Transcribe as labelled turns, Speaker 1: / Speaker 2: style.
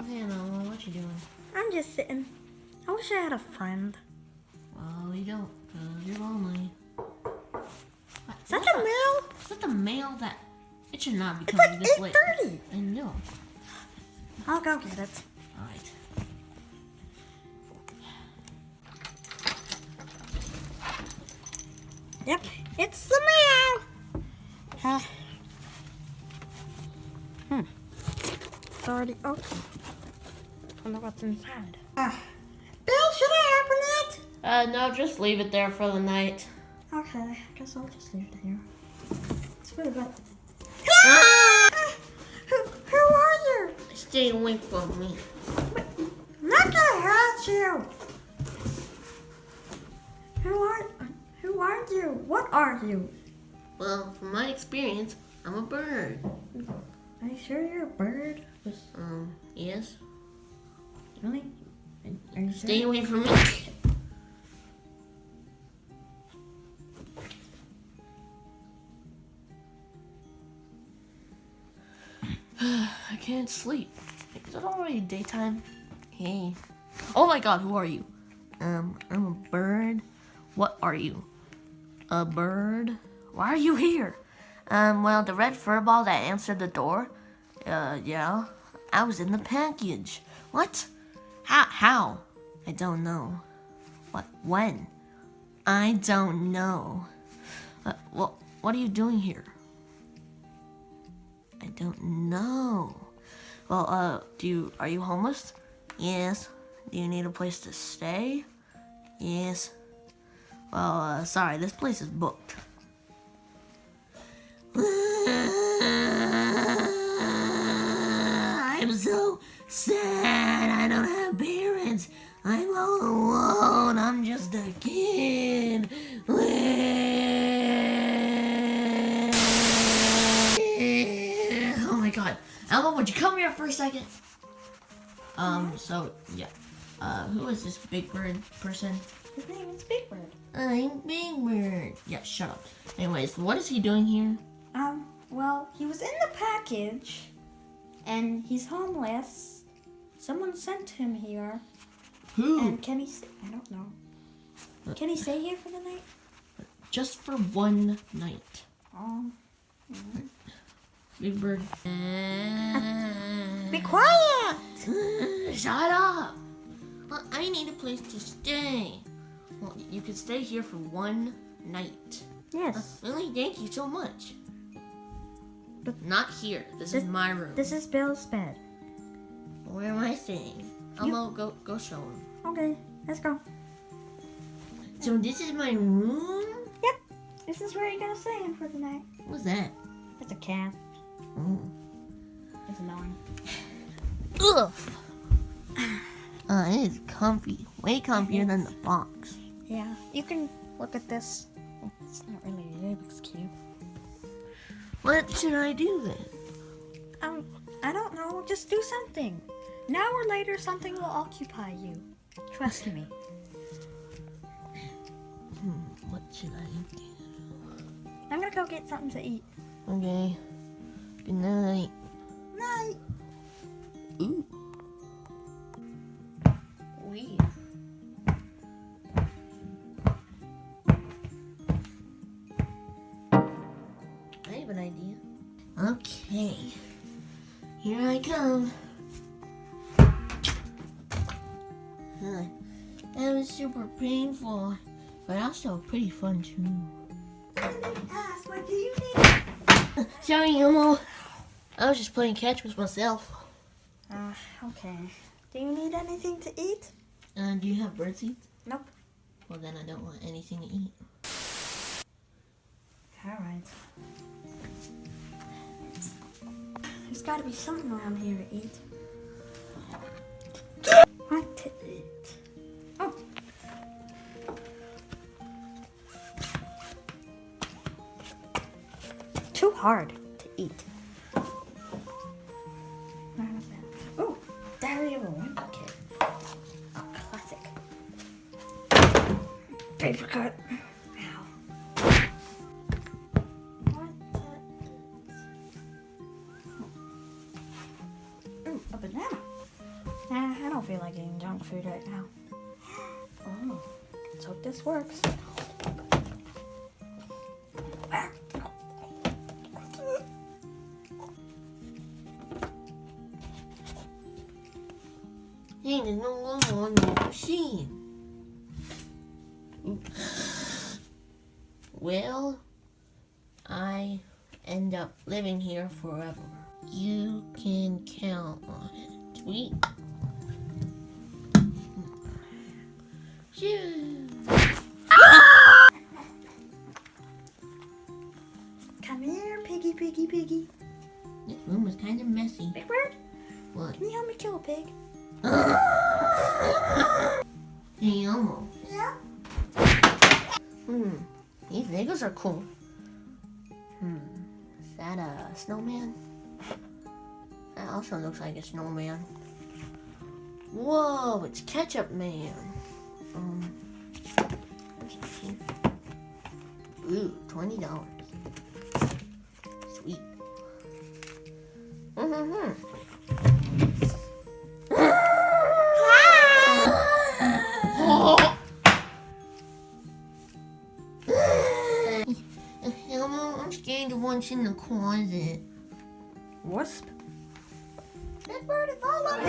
Speaker 1: Hey, Noah, what you doing?
Speaker 2: I'm just sitting. I wish I had a friend.
Speaker 1: Well, you don't, because you're lonely.
Speaker 2: Is that the mail?
Speaker 1: Is that the mail that... It should not be
Speaker 2: It's
Speaker 1: coming
Speaker 2: like
Speaker 1: this late.
Speaker 2: 8:30.
Speaker 1: I know.
Speaker 2: I'll go get it.
Speaker 1: Alright.
Speaker 2: Yep, it's the mail. It's already open. I wonder what's inside. Bill, should I open it?
Speaker 1: No, just leave it there for the night.
Speaker 2: Okay, I guess I'll just leave it here. It's really good. Who are you?
Speaker 1: Stay away from me.
Speaker 2: I'm not gonna hurt you. Who are you? What are you?
Speaker 1: Well, from my experience, I'm a bird.
Speaker 2: Are you sure you're a bird?
Speaker 1: Yes.
Speaker 2: Really? Are you
Speaker 1: Stay
Speaker 2: sure?
Speaker 1: away from me. I can't sleep. Is it already daytime? Hey. Oh my god, who are you? I'm a bird. What are you? A bird? Why are you here? Well, the red furball that answered the door, yeah. I was in the package. What? How? I don't know. What? When? I don't know. Well, what are you doing here? I don't know. Well, are you homeless? Yes. Do you need a place to stay? Yes. Well, sorry, this place is booked. I'm so sad. I don't have parents. I'm all alone. I'm just a kid. Oh my god. Elmo, would you come here for a second? So, yeah. Who is this Big Bird person?
Speaker 2: His name is Big Bird.
Speaker 1: I'm Big Bird. Yeah, shut up. Anyways, what is he doing here?
Speaker 2: Well, he was in the package, and he's homeless. Someone sent him here.
Speaker 1: Who?
Speaker 2: And can he I don't know. Can he stay here for the night?
Speaker 1: Just for one night. Big Bird.
Speaker 2: Be quiet!
Speaker 1: Shut up! Well, I need a place to stay. Well, you can stay here for one night.
Speaker 2: Yes.
Speaker 1: Really? Thank you so much.
Speaker 2: But
Speaker 1: not here. This is my room.
Speaker 2: This is Bill's bed.
Speaker 1: Where am I staying? Elmo, go show him.
Speaker 2: Okay, let's go.
Speaker 1: So this is my room?
Speaker 2: Yep. This is where you're gonna stay in for the night.
Speaker 1: What's that?
Speaker 2: It's a cat.
Speaker 1: Oh.
Speaker 2: It's annoying.
Speaker 1: Ugh. It is comfy. Way comfier than the box.
Speaker 2: Yeah, you can look at this. It's not really Rubik's Cube.
Speaker 1: What should I do then?
Speaker 2: I don't know. Just do something. Now or later, something will occupy you. Trust me.
Speaker 1: What should I do?
Speaker 2: I'm gonna go get something to eat.
Speaker 1: Okay. Good night.
Speaker 2: Night.
Speaker 1: Ooh. Weird. I have an idea. Okay. Here I come. That was super painful, but also pretty fun too.
Speaker 2: Ask, what do you need?
Speaker 1: Sorry, Elmo. I was just playing catch with myself.
Speaker 2: Okay. Do you need anything to eat?
Speaker 1: Do you have birdseed?
Speaker 2: Nope.
Speaker 1: Well, then I don't want anything to eat.
Speaker 2: Alright. There's gotta be something around here to eat. What to eat? Oh. Too hard to eat. Where was that? Oh, Diary of a Wimpy Kid. A classic. Paper cut. Ow. What the? Ooh, a banana. Nah, I don't feel like eating junk food right now. Oh, let's hope this works.
Speaker 1: Hey, there's no longer on the machine. Well, I end up living here forever. You can count on it. Sweet. Shoo.
Speaker 2: Come here, piggy, piggy, piggy.
Speaker 1: This room is kind of messy.
Speaker 2: Big Bird,
Speaker 1: What?
Speaker 2: can you help me kill a pig?
Speaker 1: Hey, Elmo.
Speaker 2: Yeah.
Speaker 1: These Legos are cool. Is that a snowman? That also looks like a snowman. Whoa, it's Ketchup Man. Ooh, $20. Sweet. Elmo, I'm scared of what's in the closet.
Speaker 2: Wasp.
Speaker 1: That bird is all over.